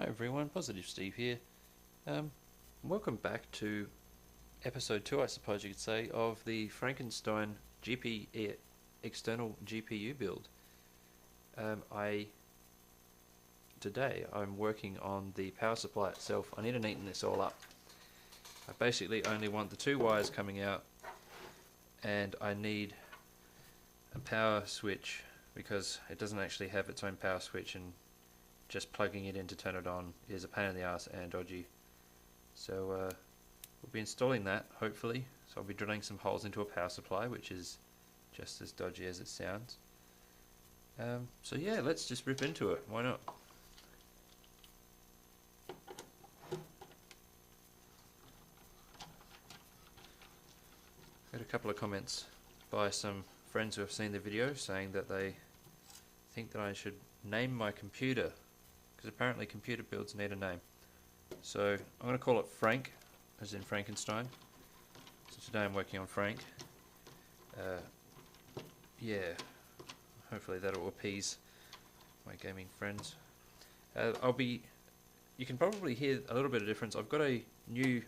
Hi everyone, Positive Steve here. Welcome back to episode 2, I suppose you could say, of the Frankenstein external GPU build. Today I'm working on the power supply itself. I need to neaten this all up. I basically only want the two wires coming out, and I need a power switch because it doesn't actually have its own power switch, and just plugging it in to turn it on is a pain in the ass and dodgy. So we'll be installing that, hopefully. So I'll be drilling some holes into a power supply, which is just as dodgy as it sounds. So yeah, let's just rip into it. Why not? Got a couple of comments by some friends who have seen the video saying that they think that I should name my computer, because apparently computer builds need a name. So I'm going to call it Frank, as in Frankenstein. So today I'm working on Frank. Yeah, hopefully that'll appease my gaming friends. You can probably hear a little bit of difference. I've got a new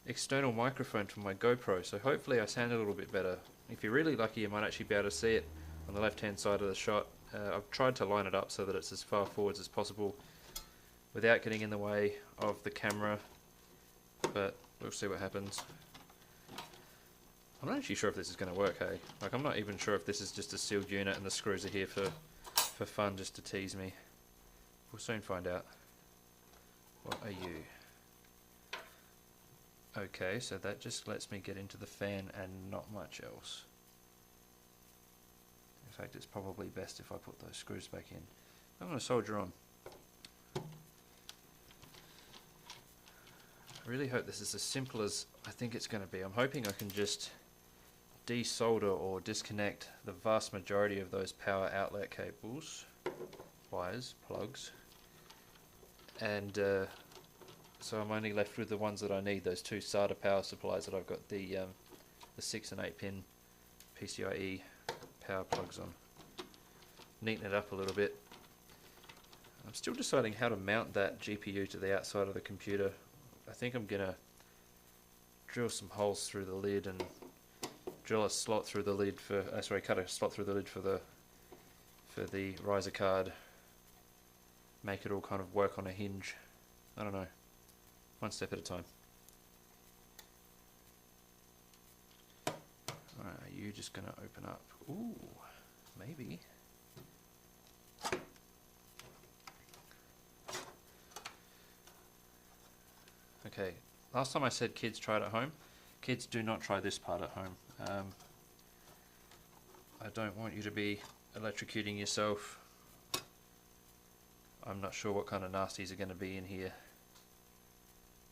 external microphone from my GoPro, so hopefully I sound a little bit better. If you're really lucky, you might actually be able to see it on the left hand side of the shot. I've tried to line it up so that it's as far forwards as possible without getting in the way of the camera, but we'll see what happens. I'm not actually sure if this is going to work, hey? Like, I'm not even sure if this is just a sealed unit and the screws are here for fun, just to tease me. We'll soon find out. What are you? Okay, so that just lets me get into the fan and not much else. In fact, it's probably best if I put those screws back in. I'm going to solder on. I really hope this is as simple as I think it's going to be. I'm hoping I can just desolder or disconnect the vast majority of those power outlet cables, wires, plugs, and so I'm only left with the ones that I need, those two SATA power supplies that I've got the 6 and 8 pin PCIe power plugs on. Neaten it up a little bit. I'm still deciding how to mount that GPU to the outside of the computer. I think I'm gonna drill some holes through the lid and drill a slot through the lid for, cut a slot through the lid for the riser card. Make it all kind of work on a hinge. I don't know. One step at a time. Alright, are you just gonna open up? Ooh, maybe. Okay, last time I said kids try it at home. Kids, do not try this part at home. I don't want you to be electrocuting yourself. I'm not sure what kind of nasties are going to be in here,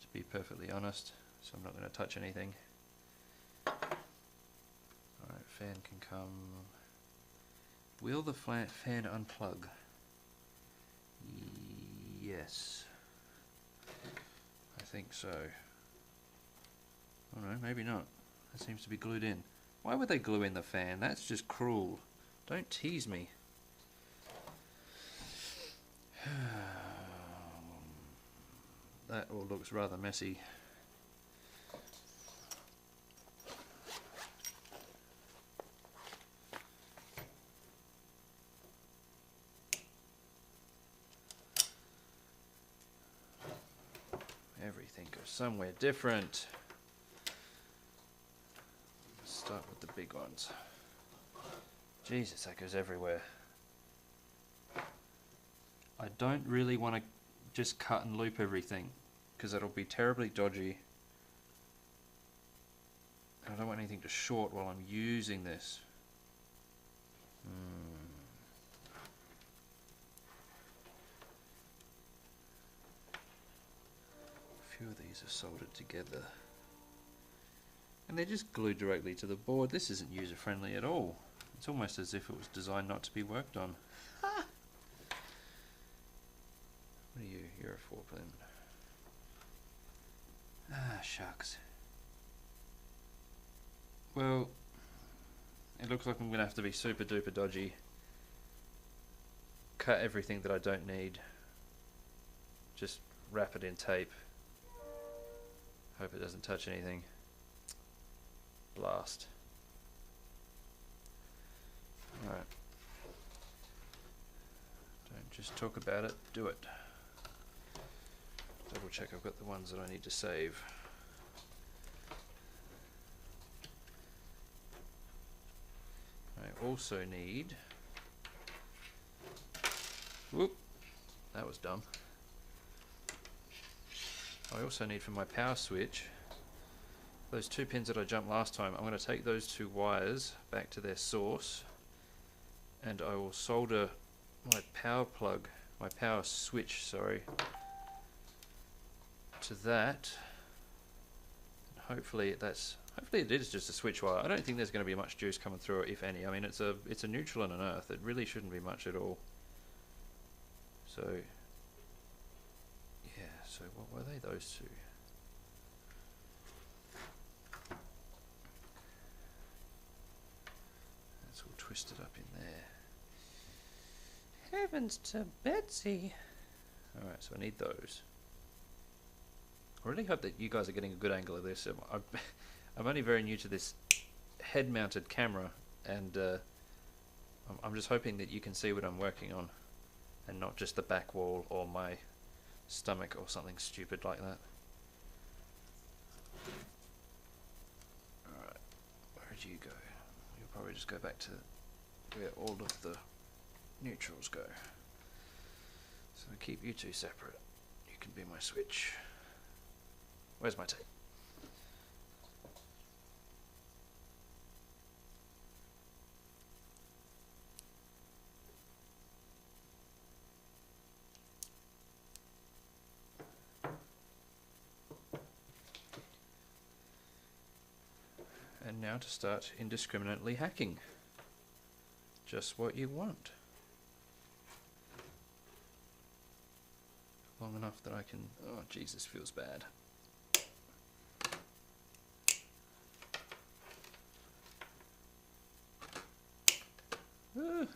to be perfectly honest, so I'm not going to touch anything. Alright, fan can come. Will the fan unplug? Yes. I think so. Oh no, maybe not. It seems to be glued in. Why would they glue in the fan? That's just cruel. Don't tease me. That all looks rather messy. Everything goes somewhere different. Let's start with the big ones. Jesus, that goes everywhere. I don't really want to just cut and loop everything, because it'll be terribly dodgy. I don't want anything to short while I'm using this. A few of these are soldered together. And they're just glued directly to the board. This isn't user friendly at all. It's almost as if it was designed not to be worked on. Ah! What are you? You're a 4-pin. Ah, shucks. Well, it looks like I'm going to have to be super duper dodgy. Cut everything that I don't need. just wrap it in tape. Hope it doesn't touch anything. Blast. Alright. Don't just talk about it, do it. Double check I've got the ones that I need to save. I also need... Whoop! That was dumb. I also need for my power switch, those two pins that I jumped last time, I'm going to take those two wires back to their source and I will solder my power plug, my power switch, sorry, to that. And hopefully it is just a switch wire. I don't think there's going to be much juice coming through it, if any. I mean, it's a neutral and an earth. It really shouldn't be much at all. So yeah, so what were they, those two? That's all twisted up in there. Heavens to Betsy! Alright, so I need those. I really hope that you guys are getting a good angle of this. I'm only very new to this head-mounted camera, and I'm just hoping that you can see what I'm working on, and not just the back wall or my stomach or something stupid like that. Alright, where'd you go? You'll probably just go back to where all of the neutrals go. So I'll keep you two separate. You can be my switch. Where's my tape? And now to start indiscriminately hacking. Just what you want. Long enough that I can... Oh, Jesus, feels bad. You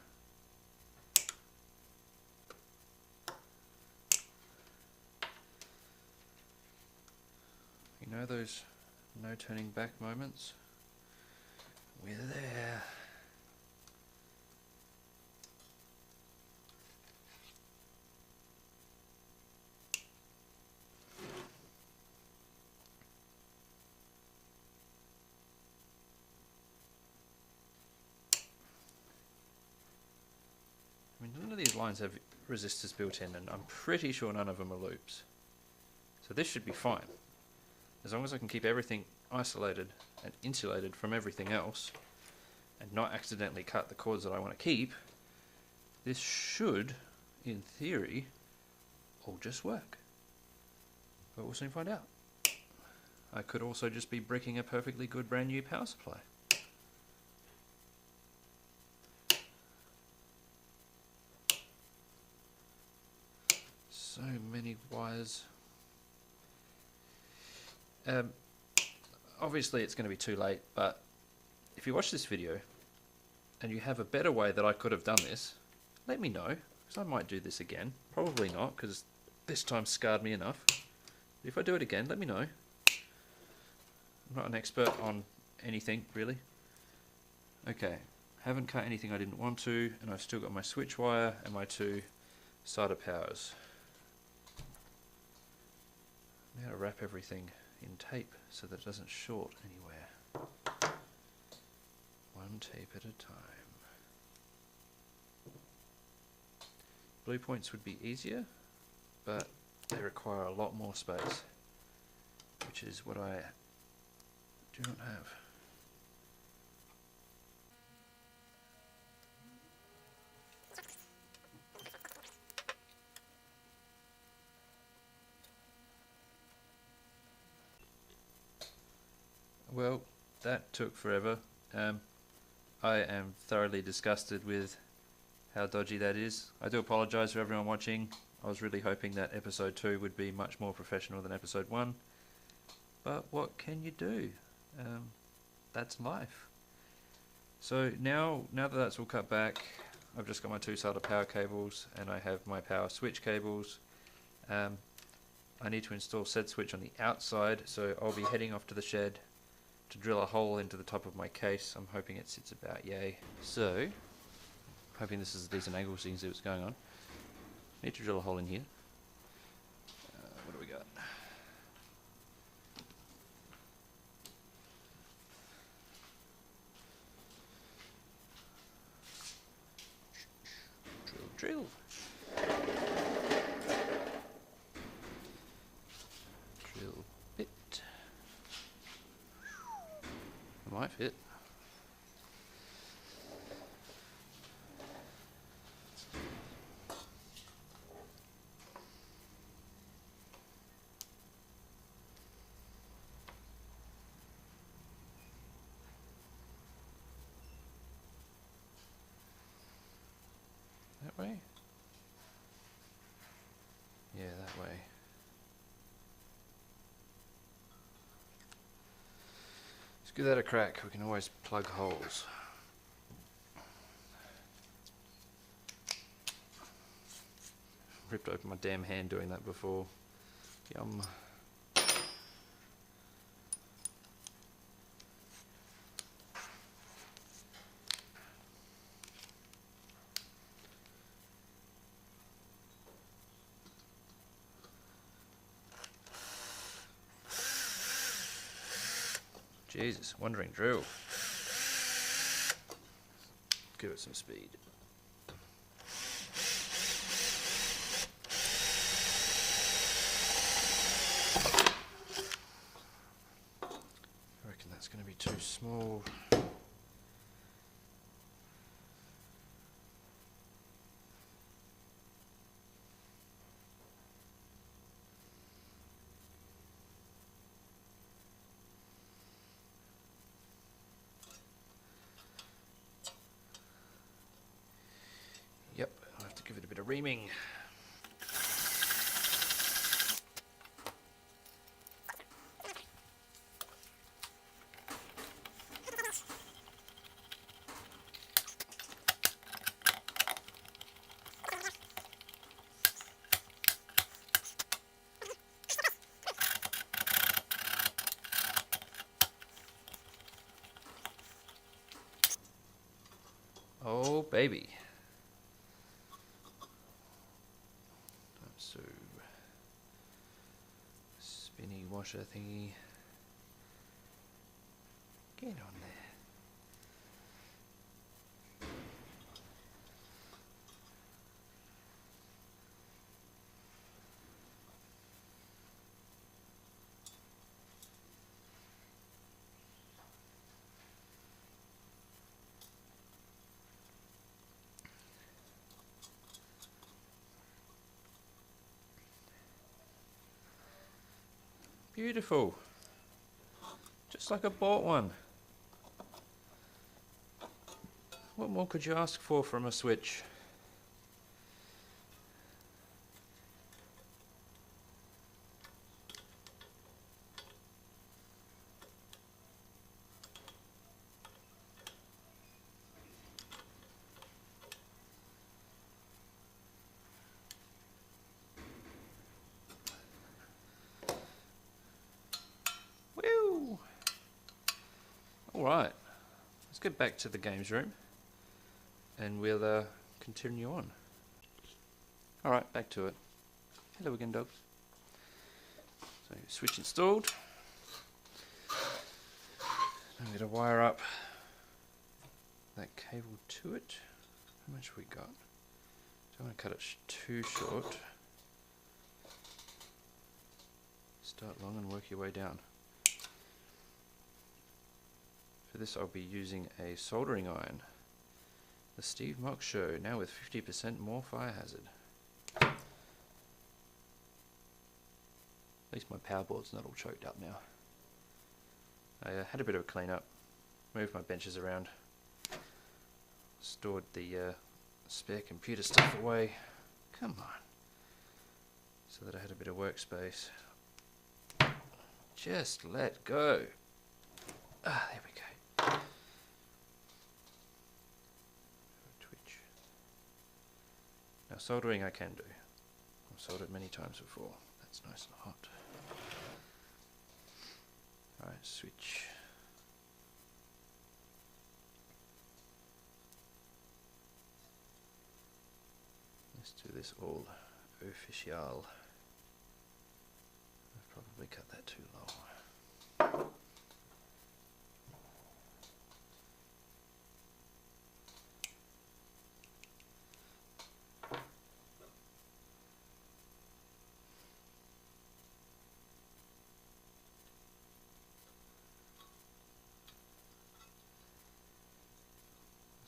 know those no turning back moments? We're there. I mean, none of these lines have resistors built in, and I'm pretty sure none of them are loops. So this should be fine. As long as I can keep everything isolated and insulated from everything else, and not accidentally cut the cords that I want to keep, this should, in theory, all just work. But we'll soon find out. I could also just be bricking a perfectly good brand new power supply. So many wires. Obviously it's going to be too late, but if you watch this video and you have a better way that I could have done this, let me know, because I might do this again. Probably not, because this time scarred me enough. But if I do it again, let me know. I'm not an expert on anything, really. Okay, haven't cut anything I didn't want to, and I've still got my switch wire and my two SATA powers. Now to wrap everything in tape so that it doesn't short anywhere. One tape at a time. Blue points would be easier, but they require a lot more space, which is what I do not have. Well, that took forever. I am thoroughly disgusted with how dodgy that is. I do apologise for everyone watching. I was really hoping that episode 2 would be much more professional than episode 1. But what can you do? That's life. So now that that's all cut back, I've just got my two SATA power cables and I have my power switch cables. I need to install said switch on the outside, so I'll be heading off to the shed to drill a hole into the top of my case. I'm hoping it sits about yay. So, hoping this is a decent angle so you can see what's going on. Need to drill a hole in here. What do we got? Drill. Drill bit. It might fit. That way? Yeah, that way. Let's give that a crack. We can always plug holes. Ripped open my damn hand doing that before. Yum. Jesus, wandering drill. Give it some speed. I reckon that's going to be too small. Yep, I'll have to give it a bit of reaming. Oh, baby. So, spinny washer thingy. Get on there. Beautiful. Just like I bought one. What more could you ask for from a Switch? Woo! Alright, let's get back to the games room and we'll continue on. Alright, back to it. Hello again, dogs. So, Switch installed. I'm going to wire up that cable to it. How much we got? Don't want to cut it too short. Start long and work your way down. For this I'll be using a soldering iron. The Steve Mock Show, now with 50% more fire hazard. At least my power board's not all choked up now. I had a bit of a clean up, moved my benches around, stored the spare computer stuff away. Come on. So that I had a bit of workspace. Just let go. Ah, there we go. Twitch. Now soldering I can do. I've soldered many times before. That's It's nice and hot. Alright, switch. Let's do this all official. I've probably cut that too long.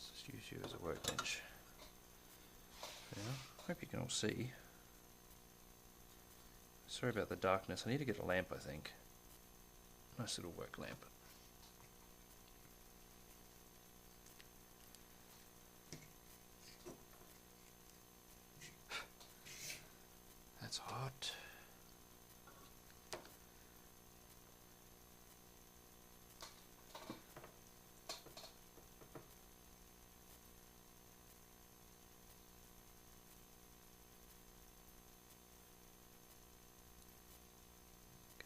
Let's just use you as a workbench. Yeah, hope you can all see. Sorry about the darkness. I need to get a lamp, I think. Nice little work lamp. That's hot.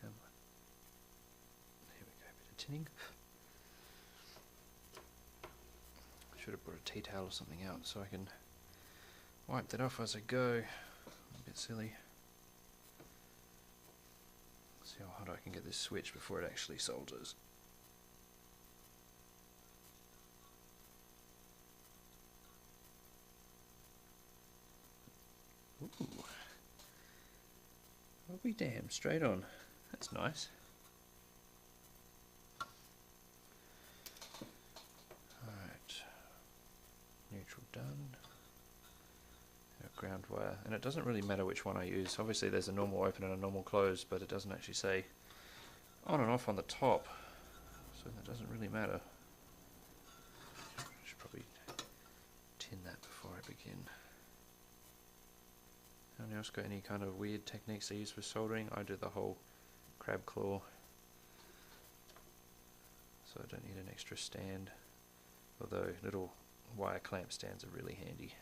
Come on. Here we go, a bit of tinning. Should have brought a tea towel or something out so I can wipe that off as I go. A bit silly. See how hot I can get this switch before it actually solders. Ooh. I'll be damned, straight on. That's nice. Alright. Neutral done. Ground wire, and it doesn't really matter which one I use. Obviously there's a normal open and a normal close, but it doesn't actually say on and off on the top, so that doesn't really matter. I should probably tin that before I begin. Anyone else got any kind of weird techniques they use for soldering? I do the whole crab claw, so I don't need an extra stand, although little wire clamp stands are really handy.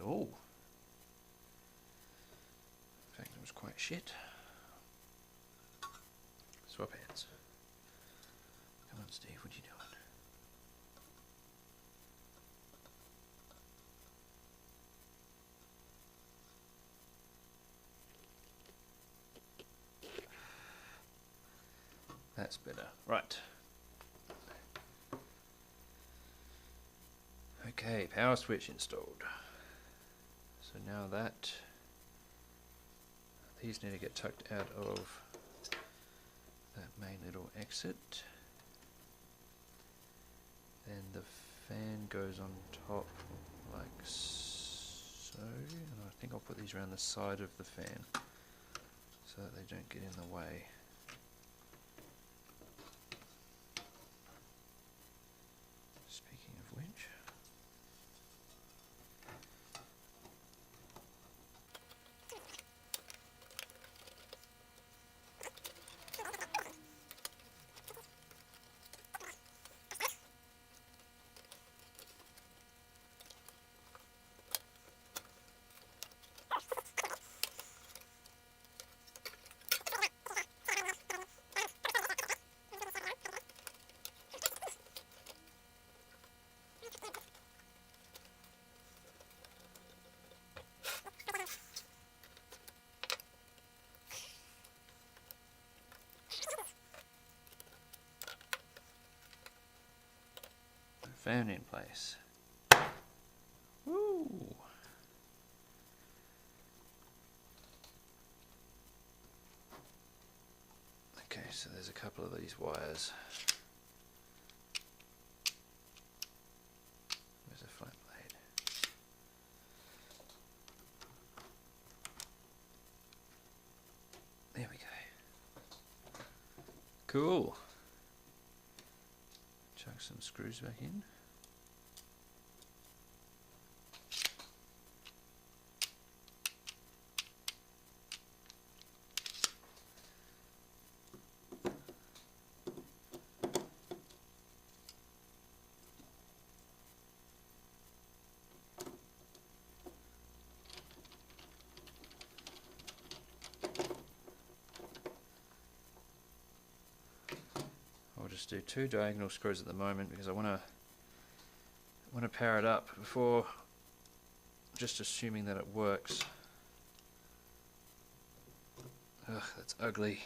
Oh, in fact it was quite shit. Swap hands. Come on Steve, what are you doing? That's better. Right. Okay, power switch installed. So now that these need to get tucked out of that main little exit, then the fan goes on top like so, and I think I'll put these around the side of the fan so that they don't get in the way. Speaking of which, fan in place. Woo! Okay, so there's a couple of these wires. Where's a flat blade? There we go. Cool. Chuck some screws back in. just do 2 diagonal screws at the moment because I want to power it up before just assuming that it works. Ugh, that's ugly.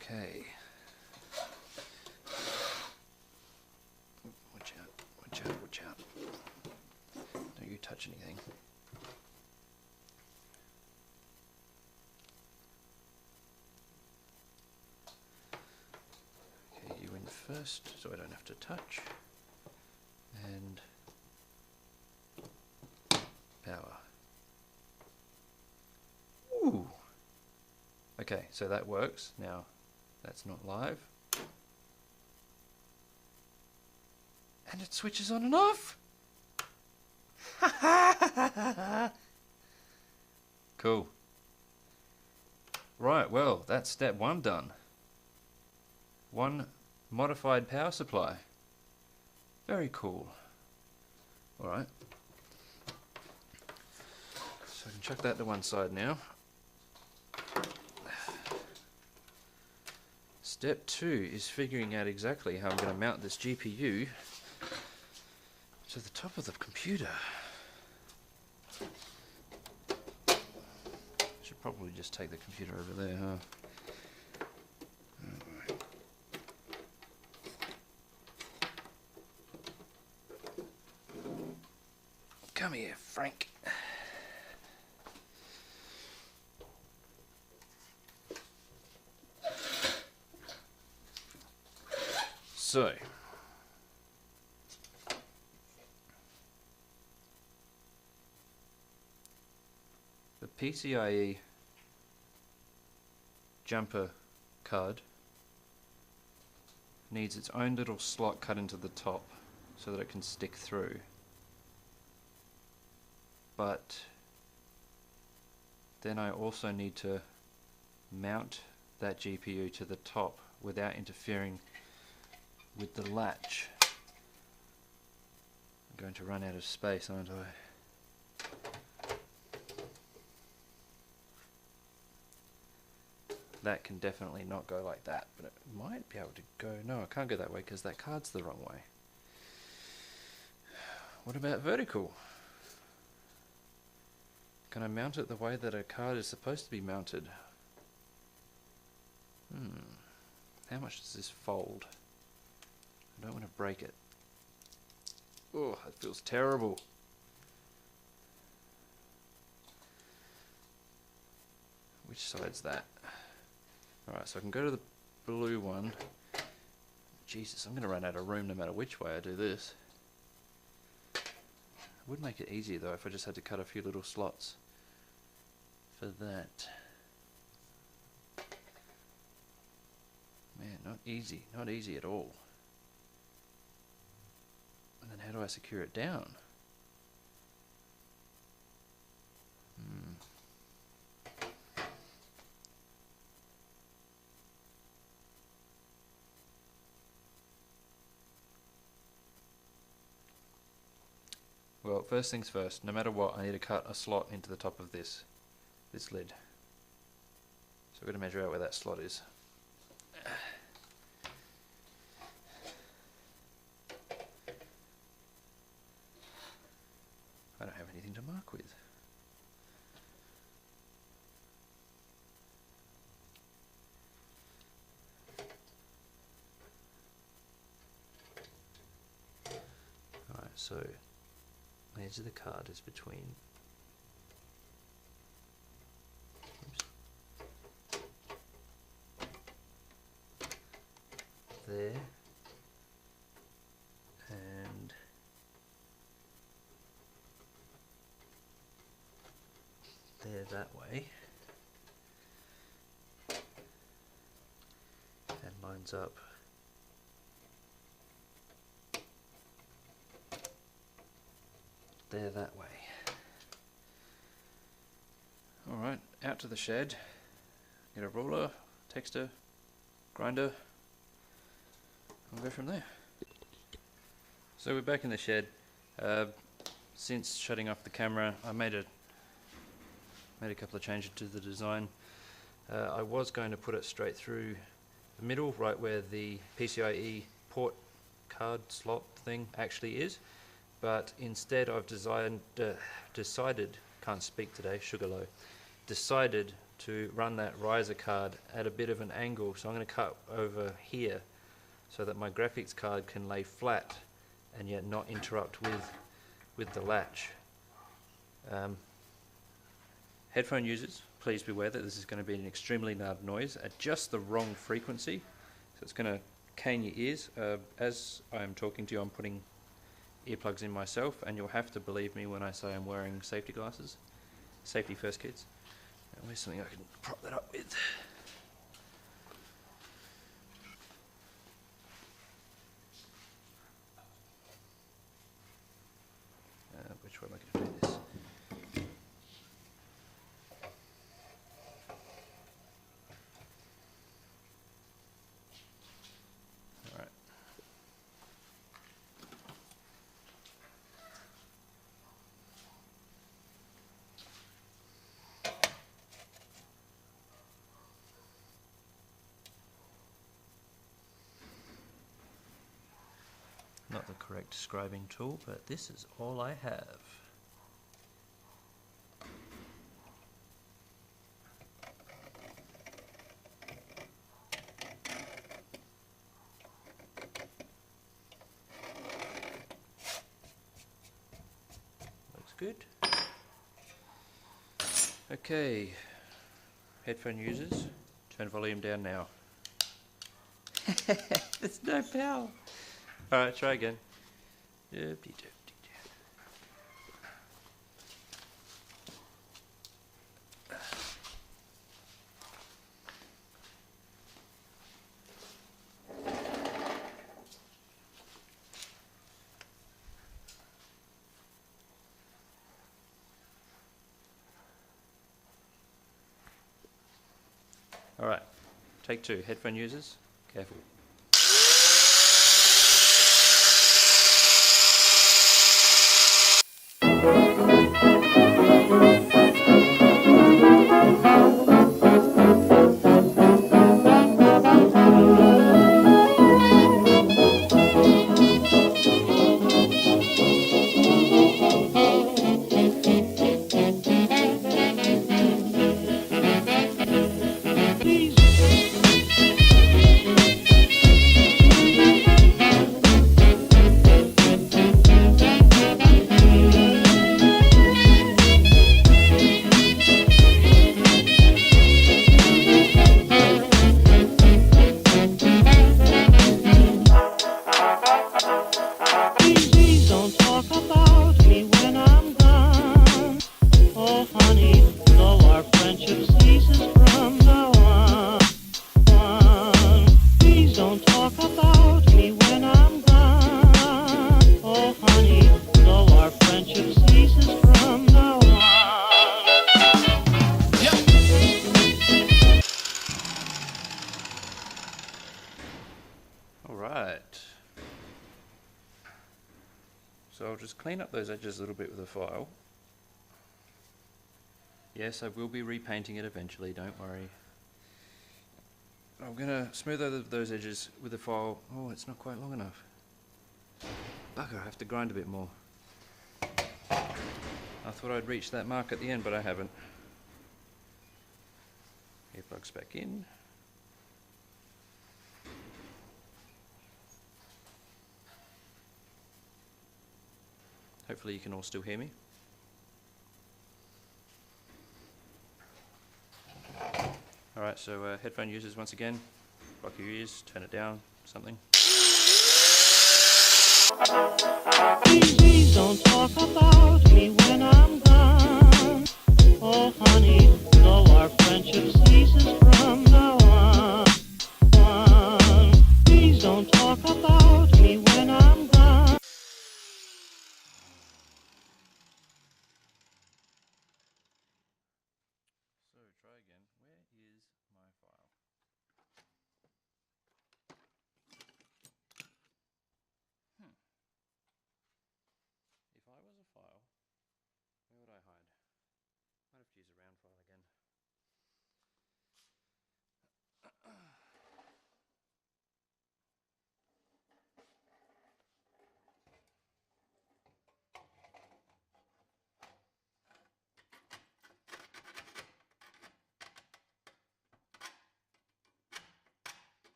Okay. Watch out, watch out, watch out. Don't you touch anything. Okay, you in first so I don't have to touch. And power. Ooh! Okay, so that works. Now, that's not live. And it switches on and off! Cool. Right, well, that's step 1 done. 1 modified power supply. Very cool. Alright. So I can chuck that to one side now. Step 2 is figuring out exactly how I'm going to mount this GPU to the top of the computer. Should probably just take the computer over there, huh? Alright. Come here, Frank. So, the PCIe jumper card needs its own little slot cut into the top so that it can stick through. But then I also need to mount that GPU to the top without interfering with the latch. I'm going to run out of space, aren't I? That can definitely not go like that, but it might be able to go... No, I can't go that way because that card's the wrong way. What about vertical? Can I mount it the way that a card is supposed to be mounted? How much does this fold? I don't want to break it. Oh, it feels terrible. Which side's that? Alright, so I can go to the blue one. Jesus, I'm going to run out of room no matter which way I do this. It would make it easier though if I just had to cut a few little slots for that. Man, not easy. Not easy at all. And then how do I secure it down? Well, first things first, no matter what, I need to cut a slot into the top of this lid. So we're going to measure out where that slot is. I don't have anything to mark with. Alright, so the edge of the card is between there and there that way, and lines up there that way. Alright, out to the shed, get a ruler, texter, grinder, we'll go from there. So we're back in the shed. since shutting off the camera, I made a couple of changes to the design. I was going to put it straight through the middle, right where the PCIe port card slot thing actually is, but instead I've decided, can't speak today, sugar low, decided to run that riser card at a bit of an angle. So I'm going to cut over here so that my graphics card can lay flat and yet not interrupt with the latch. Headphone users, please be aware that this is going to be an extremely loud noise at just the wrong frequency, so it's going to cane your ears. As I'm talking to you, I'm putting earplugs in myself, and you'll have to believe me when I say I'm wearing safety glasses. Safety first, kids. Now, where's something I can prop that up with? Which way am I going to do this? Alright. Not the correct scribing tool, but this is all I have. Looks good. Okay, headphone users, turn volume down now. There's no power. Alright, try again. Alright, take two. Headphone users, careful. Alright, so I'll just clean up those edges a little bit with a file. Yes, I will be repainting it eventually, don't worry. I'm going to smooth over those edges with a file. Oh, it's not quite long enough. Bugger, I have to grind a bit more. I thought I'd reach that mark at the end, but I haven't. Earplugs back in. Hopefully you can all still hear me. Alright, so headphone users once again, block your ears, turn it down, something. Please don't talk about me when I'm gone. Oh honey, though our friendship ceases from now on. Please don't talk about me when I'm gone. So try again. Where is my file? If I was a file,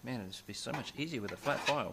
Man, it'd just be so much easier with a flat file.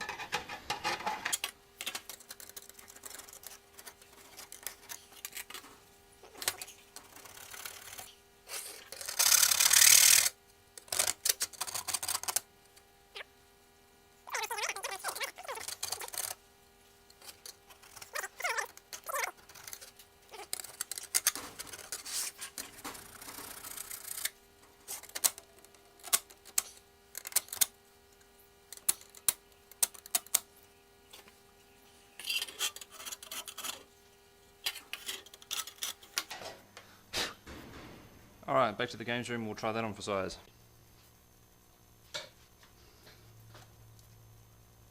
Alright, back to the games room, we'll try that on for size.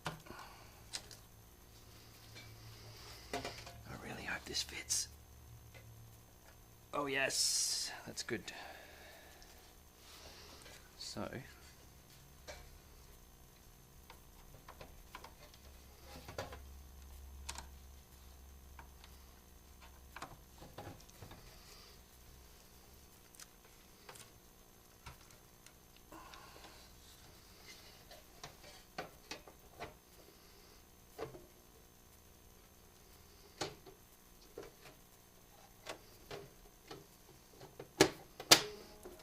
I really hope this fits. Oh yes, that's good. So,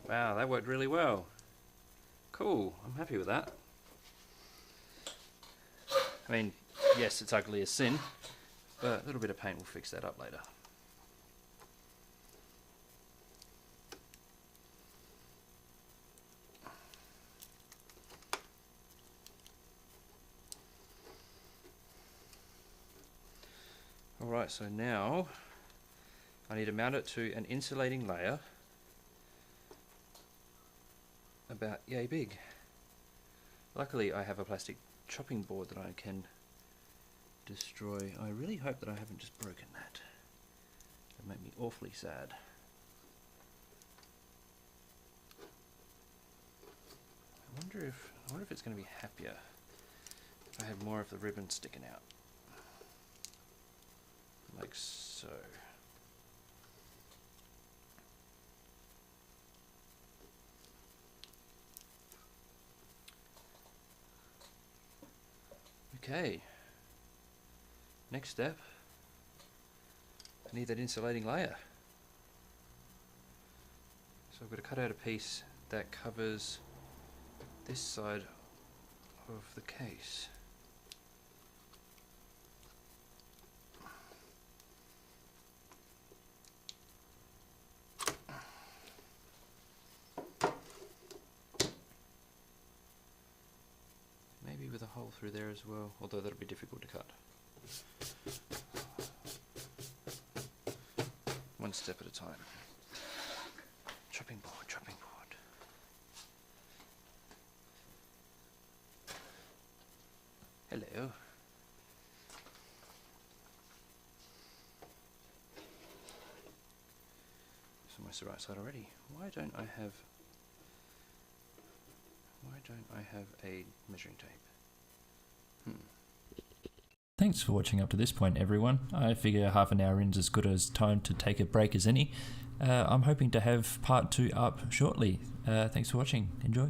wow, that worked really well. Cool, I'm happy with that. I mean, yes, it's ugly as sin, but a little bit of paint will fix that up later. Alright, so now I need to mount it to an insulating layer about yay big. Luckily I have a plastic chopping board that I can destroy. I really hope that I haven't just broken that. It'd make me awfully sad. I wonder if it's going to be happier if I have more of the ribbon sticking out. Like so. Okay, next step, I need that insulating layer. So I've got to cut out a piece that covers this side of the case. Maybe with a hole through there as well, although that'll be difficult to cut. One step at a time. Chopping board, chopping board. Hello. It's almost the right side already. Why don't I have a measuring tape? Thanks for watching up to this point, everyone. I figure half an hour in is as good as time to take a break as any. I'm hoping to have part 2 up shortly. Thanks for watching. Enjoy.